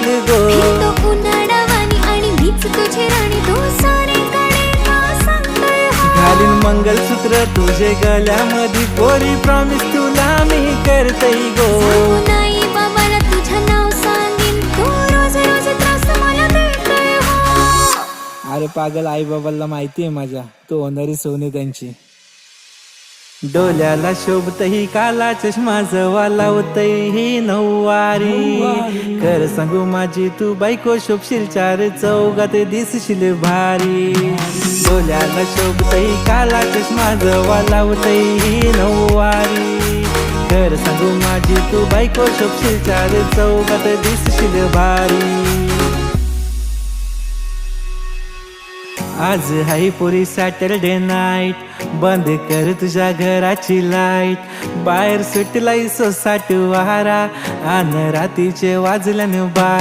होईल गो. फिरतो उन्हाळावानी आणि मीच तुझी राणी, तू सारीकडे का सांगतोय हो? घालीन मंगलसूत्र तुझे गळ्यामध्ये पोरी, प्रॉमिस तुला मी करतई गो. सांगू नाही बाबाला तुझं नाव सांगीन, तू रोज रोज त्रास मला देतोय हो. अरे पागल, आई बाबाला माहितीये माझ्या तो होणारी सोने त्यांची. डोल्याला शोभतही काला चष्मा, जवा लावतही ही नऊवारी. कर सांगू माझी तू बायको, शोभशील चार चौघात दिसशील भारी. डोल्याला शोभतही काला चष्मा, जवा लावतही ही नऊवारी. कर सांगू माझी तू बायको, शोभशील चार चौघात दिसशील भारी. आज हाय पुरी सॅटरडे नाईट, बंद कर तुझ्या घराची लाईट. बाहेर सुटलाई 60 वारा, आन रातीचे वाजल्यान बारा.